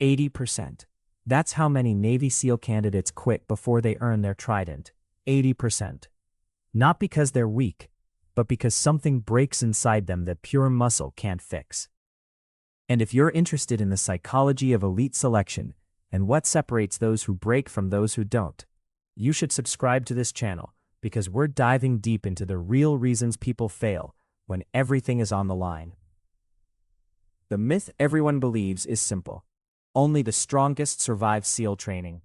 80%. That's how many Navy SEAL candidates quit before they earn their Trident. 80%. Not because they're weak, but because something breaks inside them that pure muscle can't fix. And if you're interested in the psychology of elite selection and what separates those who break from those who don't, you should subscribe to this channel because we're diving deep into the real reasons people fail when everything is on the line. The myth everyone believes is simple. Only the strongest survive SEAL training.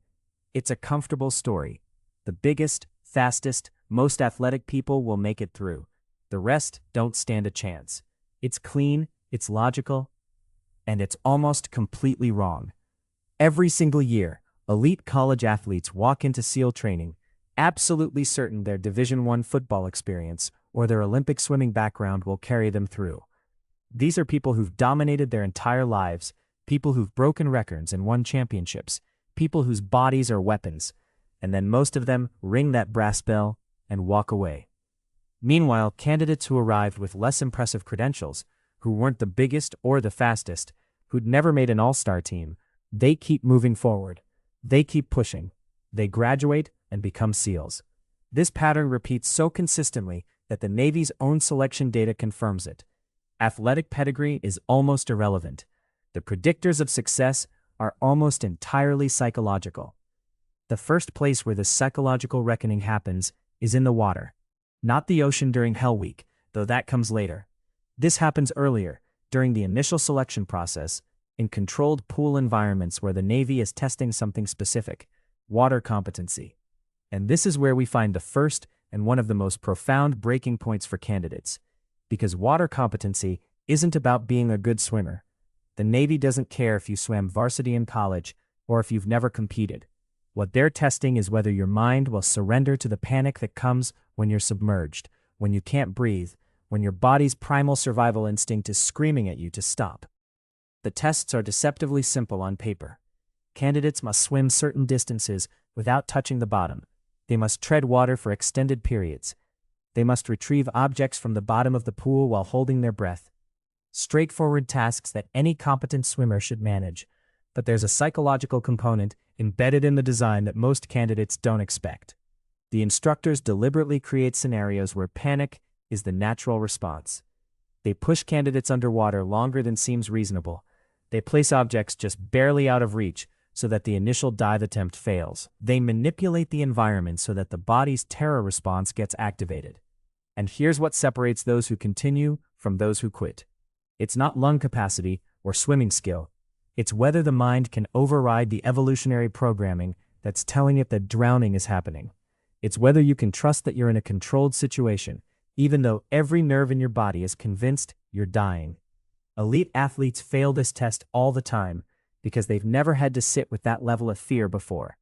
It's a comfortable story. The biggest, fastest, most athletic people will make it through. The rest don't stand a chance. It's clean, it's logical, and it's almost completely wrong. Every single year, elite college athletes walk into SEAL training, absolutely certain their Division I football experience or their Olympic swimming background will carry them through. These are people who've dominated their entire lives, people who've broken records and won championships, people whose bodies are weapons, and then most of them ring that brass bell and walk away. Meanwhile, candidates who arrived with less impressive credentials, who weren't the biggest or the fastest, who'd never made an all-star team, they keep moving forward. They keep pushing. They graduate and become SEALs. This pattern repeats so consistently that the Navy's own selection data confirms it. Athletic pedigree is almost irrelevant. The predictors of success are almost entirely psychological. The first place where this psychological reckoning happens is in the water. Not the ocean during Hell Week, though that comes later. This happens earlier, during the initial selection process, in controlled pool environments where the Navy is testing something specific, water competency. And this is where we find the first and one of the most profound breaking points for candidates. Because water competency isn't about being a good swimmer. The Navy doesn't care if you swam varsity in college or if you've never competed. What they're testing is whether your mind will surrender to the panic that comes when you're submerged, when you can't breathe, when your body's primal survival instinct is screaming at you to stop. The tests are deceptively simple on paper. Candidates must swim certain distances without touching the bottom. They must tread water for extended periods. They must retrieve objects from the bottom of the pool while holding their breath. Straightforward tasks that any competent swimmer should manage, but there's a psychological component embedded in the design that most candidates don't expect. The instructors deliberately create scenarios where panic is the natural response. They push candidates underwater longer than seems reasonable. They place objects just barely out of reach so that the initial dive attempt fails. They manipulate the environment so that the body's terror response gets activated. And here's what separates those who continue from those who quit. It's not lung capacity or swimming skill. It's whether the mind can override the evolutionary programming that's telling it that drowning is happening. It's whether you can trust that you're in a controlled situation, even though every nerve in your body is convinced you're dying. Elite athletes fail this test all the time because they've never had to sit with that level of fear before.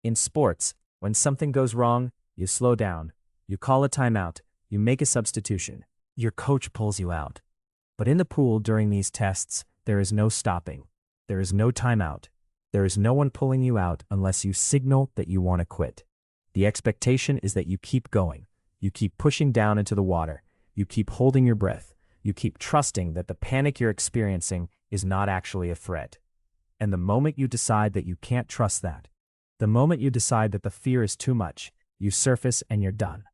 In sports, when something goes wrong, you slow down, you call a timeout, you make a substitution. Your coach pulls you out. But in the pool during these tests, there is no stopping. There is no timeout. There is no one pulling you out unless you signal that you want to quit. The expectation is that you keep going. You keep pushing down into the water. You keep holding your breath. You keep trusting that the panic you're experiencing is not actually a threat. And the moment you decide that you can't trust that, the moment you decide that the fear is too much, you surface and you're done.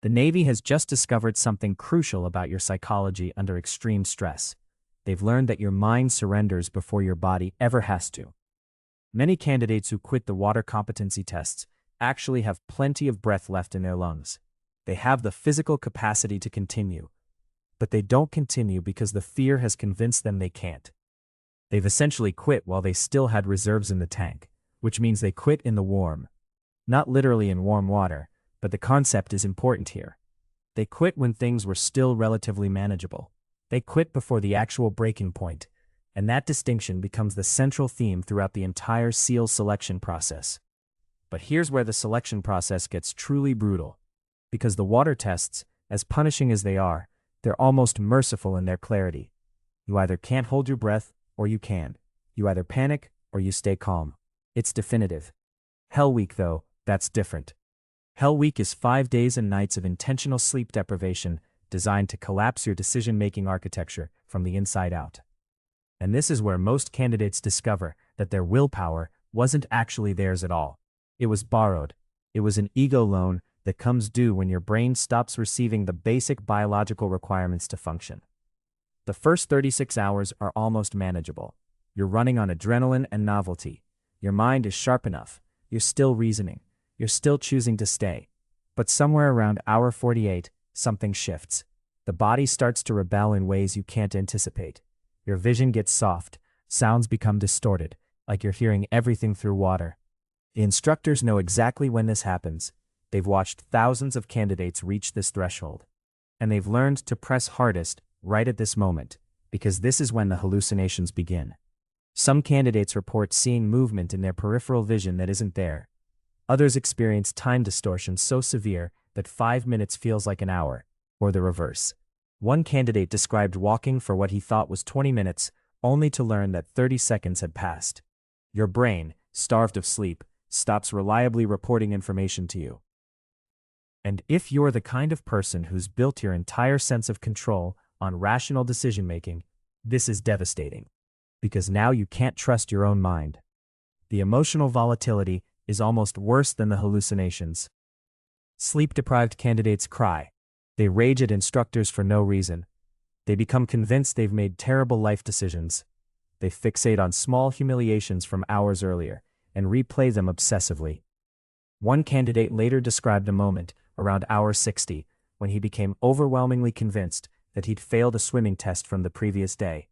The Navy has just discovered something crucial about your psychology under extreme stress. They've learned that your mind surrenders before your body ever has to. Many candidates who quit the water competency tests actually have plenty of breath left in their lungs. They have the physical capacity to continue, but they don't continue because the fear has convinced them they can't. They've essentially quit while they still had reserves in the tank, which means they quit in the warm. Not literally in warm water, but the concept is important here. They quit when things were still relatively manageable. They quit before the actual breaking point, and that distinction becomes the central theme throughout the entire SEAL selection process. But here's where the selection process gets truly brutal. Because the water tests, as punishing as they are, they're almost merciful in their clarity. You either can't hold your breath, or you can. You either panic, or you stay calm. It's definitive. Hell Week, though, that's different. Hell Week is 5 days and nights of intentional sleep deprivation designed to collapse your decision-making architecture from the inside out. And this is where most candidates discover that their willpower wasn't actually theirs at all. It was borrowed. It was an ego loan that comes due when your brain stops receiving the basic biological requirements to function. The first 36 hours are almost manageable. You're running on adrenaline and novelty. Your mind is sharp enough. You're still reasoning. You're still choosing to stay. But somewhere around hour 48, something shifts. The body starts to rebel in ways you can't anticipate. Your vision gets soft. Sounds become distorted, like you're hearing everything through water. The instructors know exactly when this happens. They've watched thousands of candidates reach this threshold. And they've learned to press hardest right at this moment, because this is when the hallucinations begin. Some candidates report seeing movement in their peripheral vision that isn't there. Others experience time distortion so severe that 5 minutes feels like an hour, or the reverse. One candidate described walking for what he thought was 20 minutes, only to learn that 30 seconds had passed. Your brain, starved of sleep, stops reliably reporting information to you. And if you're the kind of person who's built your entire sense of control on rational decision-making, this is devastating. Because now you can't trust your own mind. The emotional volatility is almost worse than the hallucinations. Sleep-deprived candidates cry. They rage at instructors for no reason. They become convinced they've made terrible life decisions. They fixate on small humiliations from hours earlier and replay them obsessively. One candidate later described a moment, around hour 60, when he became overwhelmingly convinced that he'd failed a swimming test from the previous day.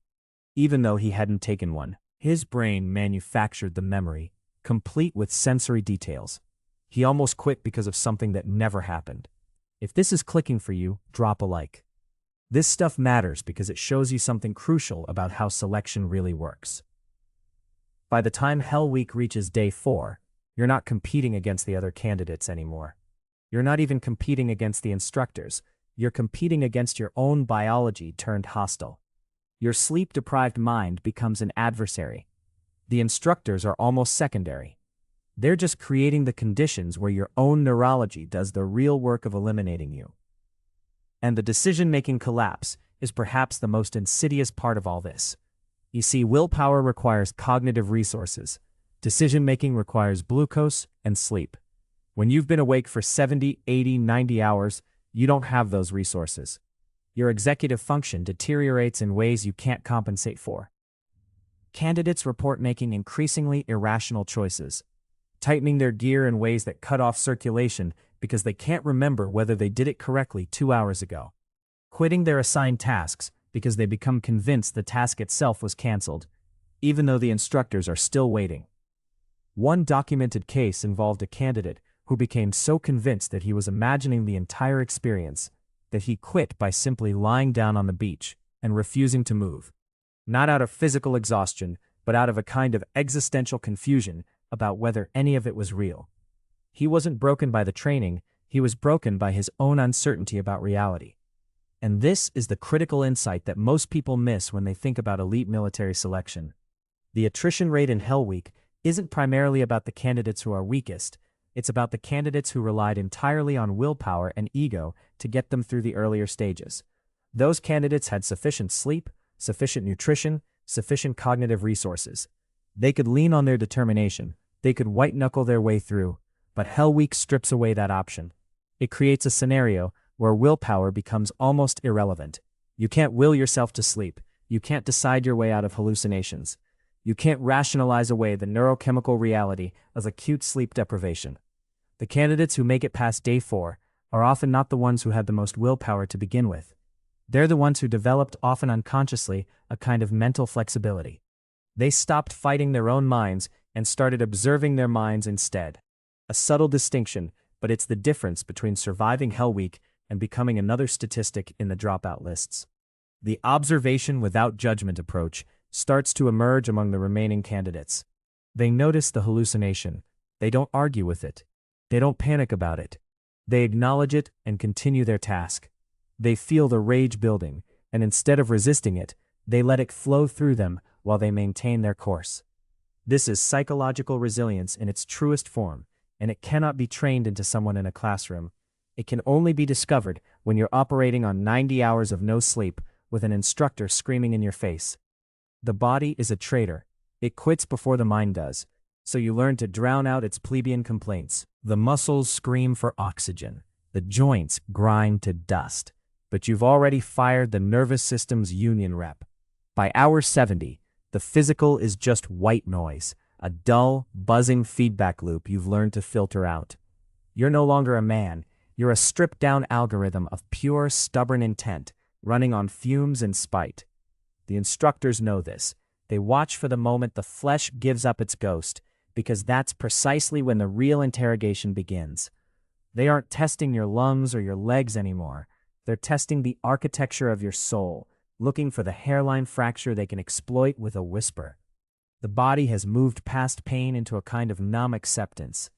Even though he hadn't taken one, his brain manufactured the memory, complete with sensory details. He almost quit because of something that never happened. If this is clicking for you, drop a like. This stuff matters because it shows you something crucial about how selection really works. By the time Hell Week reaches day 4, you're not competing against the other candidates anymore. You're not even competing against the instructors. You're competing against your own biology turned hostile. Your sleep-deprived mind becomes an adversary. The instructors are almost secondary. They're just creating the conditions where your own neurology does the real work of eliminating you. And the decision-making collapse is perhaps the most insidious part of all this. You see, willpower requires cognitive resources. Decision-making requires glucose and sleep. When you've been awake for 70, 80, 90 hours, you don't have those resources. Your executive function deteriorates in ways you can't compensate for. Candidates report making increasingly irrational choices, tightening their gear in ways that cut off circulation because they can't remember whether they did it correctly 2 hours ago, quitting their assigned tasks because they become convinced the task itself was canceled, even though the instructors are still waiting. One documented case involved a candidate who became so convinced that he was imagining the entire experience that he quit by simply lying down on the beach and refusing to move. Not out of physical exhaustion, but out of a kind of existential confusion about whether any of it was real. He wasn't broken by the training, he was broken by his own uncertainty about reality. And this is the critical insight that most people miss when they think about elite military selection. The attrition rate in Hell Week isn't primarily about the candidates who are weakest. It's about the candidates who relied entirely on willpower and ego to get them through the earlier stages. Those candidates had sufficient sleep, sufficient nutrition, sufficient cognitive resources. They could lean on their determination. They could white-knuckle their way through. But Hell Week strips away that option. It creates a scenario where willpower becomes almost irrelevant. You can't will yourself to sleep. You can't decide your way out of hallucinations. You can't rationalize away the neurochemical reality of acute sleep deprivation. The candidates who make it past day 4 are often not the ones who had the most willpower to begin with. They're the ones who developed, often unconsciously, a kind of mental flexibility. They stopped fighting their own minds and started observing their minds instead. A subtle distinction, but it's the difference between surviving Hell Week and becoming another statistic in the dropout lists. The observation without judgment approach starts to emerge among the remaining candidates. They notice the hallucination. They don't argue with it. They don't panic about it. They acknowledge it and continue their task. They feel the rage building, and instead of resisting it, they let it flow through them while they maintain their course. This is psychological resilience in its truest form, and it cannot be trained into someone in a classroom. It can only be discovered when you're operating on 90 hours of no sleep with an instructor screaming in your face. The body is a traitor. It quits before the mind does. So you learn to drown out its plebeian complaints. The muscles scream for oxygen. The joints grind to dust. But you've already fired the nervous system's union rep. By hour 70, the physical is just white noise, a dull, buzzing feedback loop you've learned to filter out. You're no longer a man. You're a stripped-down algorithm of pure, stubborn intent, running on fumes and spite. The instructors know this. They watch for the moment the flesh gives up its ghost, because that's precisely when the real interrogation begins. They aren't testing your lungs or your legs anymore. They're testing the architecture of your soul, looking for the hairline fracture they can exploit with a whisper. The body has moved past pain into a kind of numb acceptance.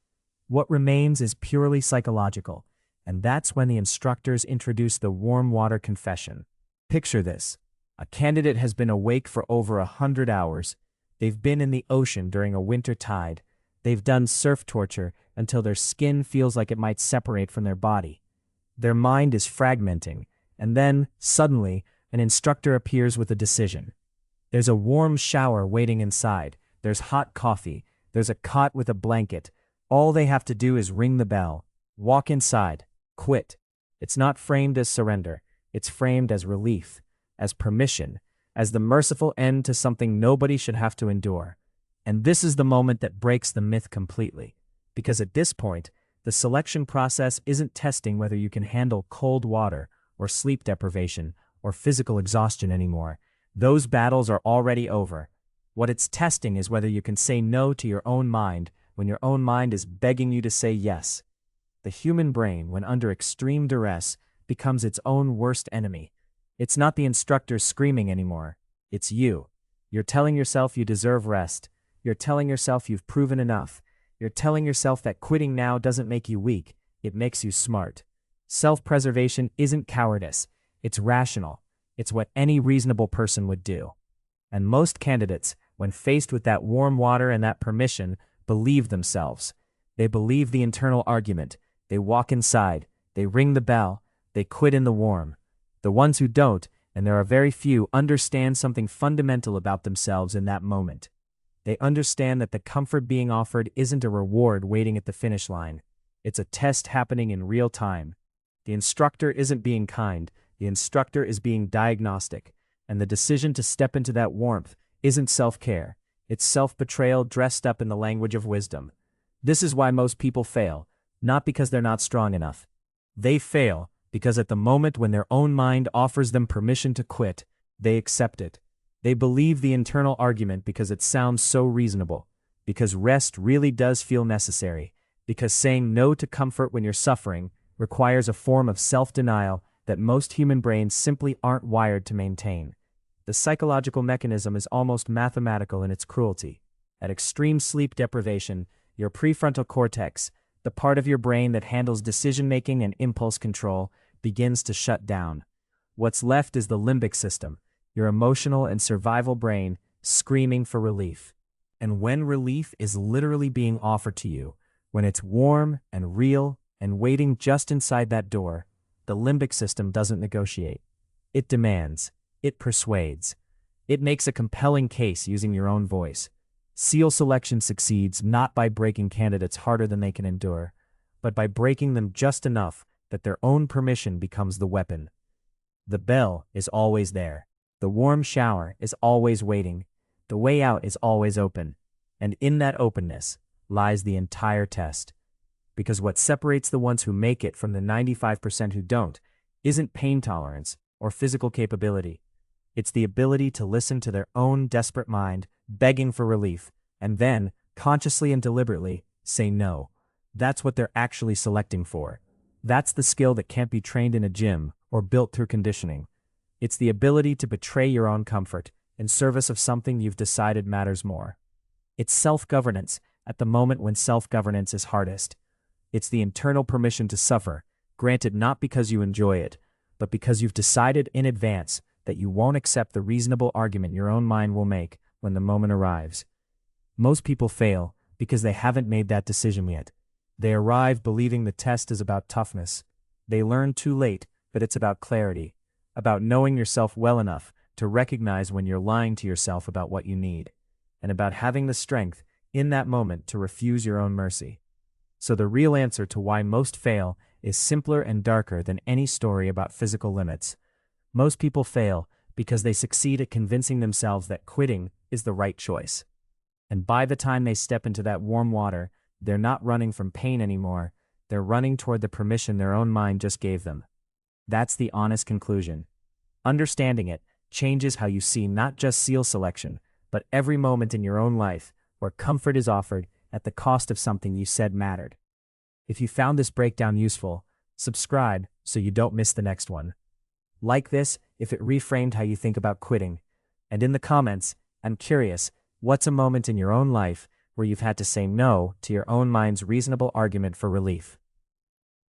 What remains is purely psychological, and that's when the instructors introduce the warm water confession. Picture this. A candidate has been awake for over 100 hours. They've been in the ocean during a winter tide. They've done surf torture until their skin feels like it might separate from their body. Their mind is fragmenting, and then, suddenly, an instructor appears with a decision. There's a warm shower waiting inside. There's hot coffee. There's a cot with a blanket. All they have to do is ring the bell, walk inside, quit. It's not framed as surrender. It's framed as relief, as permission, as the merciful end to something nobody should have to endure. And this is the moment that breaks the myth completely. Because at this point, the selection process isn't testing whether you can handle cold water or sleep deprivation or physical exhaustion anymore. Those battles are already over. What it's testing is whether you can say no to your own mind when your own mind is begging you to say yes. The human brain, when under extreme duress, becomes its own worst enemy. It's not the instructor screaming anymore. It's you. You're telling yourself you deserve rest. You're telling yourself you've proven enough. You're telling yourself that quitting now doesn't make you weak. It makes you smart. Self-preservation isn't cowardice. It's rational. It's what any reasonable person would do. And most candidates, when faced with that warm water and that permission, believe themselves. They believe the internal argument. They walk inside. They ring the bell. They quit in the warm. The ones who don't, and there are very few, understand something fundamental about themselves in that moment. They understand that the comfort being offered isn't a reward waiting at the finish line. It's a test happening in real time. The instructor isn't being kind. The instructor is being diagnostic. And the decision to step into that warmth isn't self-care. It's self-betrayal dressed up in the language of wisdom. This is why most people fail, not because they're not strong enough. They fail because at the moment when their own mind offers them permission to quit, they accept it. They believe the internal argument because it sounds so reasonable, because rest really does feel necessary, because saying no to comfort when you're suffering requires a form of self-denial that most human brains simply aren't wired to maintain. The psychological mechanism is almost mathematical in its cruelty. At extreme sleep deprivation, your prefrontal cortex, the part of your brain that handles decision-making and impulse control, begins to shut down. What's left is the limbic system, your emotional and survival brain, screaming for relief. And when relief is literally being offered to you, when it's warm and real and waiting just inside that door, the limbic system doesn't negotiate. It demands. It persuades. It makes a compelling case using your own voice. SEAL selection succeeds not by breaking candidates harder than they can endure, but by breaking them just enough that their own permission becomes the weapon. The bell is always there. The warm shower is always waiting. The way out is always open. And in that openness lies the entire test. Because what separates the ones who make it from the 95% who don't isn't pain tolerance or physical capability. It's the ability to listen to their own desperate mind, begging for relief, and then, consciously and deliberately, say no. That's what they're actually selecting for. That's the skill that can't be trained in a gym or built through conditioning. It's the ability to betray your own comfort in service of something you've decided matters more. It's self-governance at the moment when self-governance is hardest. It's the internal permission to suffer, granted not because you enjoy it, but because you've decided in advance that you won't accept the reasonable argument your own mind will make when the moment arrives. Most people fail because they haven't made that decision yet. They arrive believing the test is about toughness. They learn too late that it's about clarity, about knowing yourself well enough to recognize when you're lying to yourself about what you need. and about having the strength, in that moment, to refuse your own mercy. So the real answer to why most fail is simpler and darker than any story about physical limits. Most people fail because they succeed at convincing themselves that quitting is the right choice. And by the time they step into that warm water, they're not running from pain anymore, they're running toward the permission their own mind just gave them. That's the honest conclusion. Understanding it changes how you see not just SEAL selection, but every moment in your own life where comfort is offered at the cost of something you said mattered. If you found this breakdown useful, subscribe so you don't miss the next one. Like this if it reframed how you think about quitting. And in the comments, I'm curious, what's a moment in your own life where you've had to say no to your own mind's reasonable argument for relief?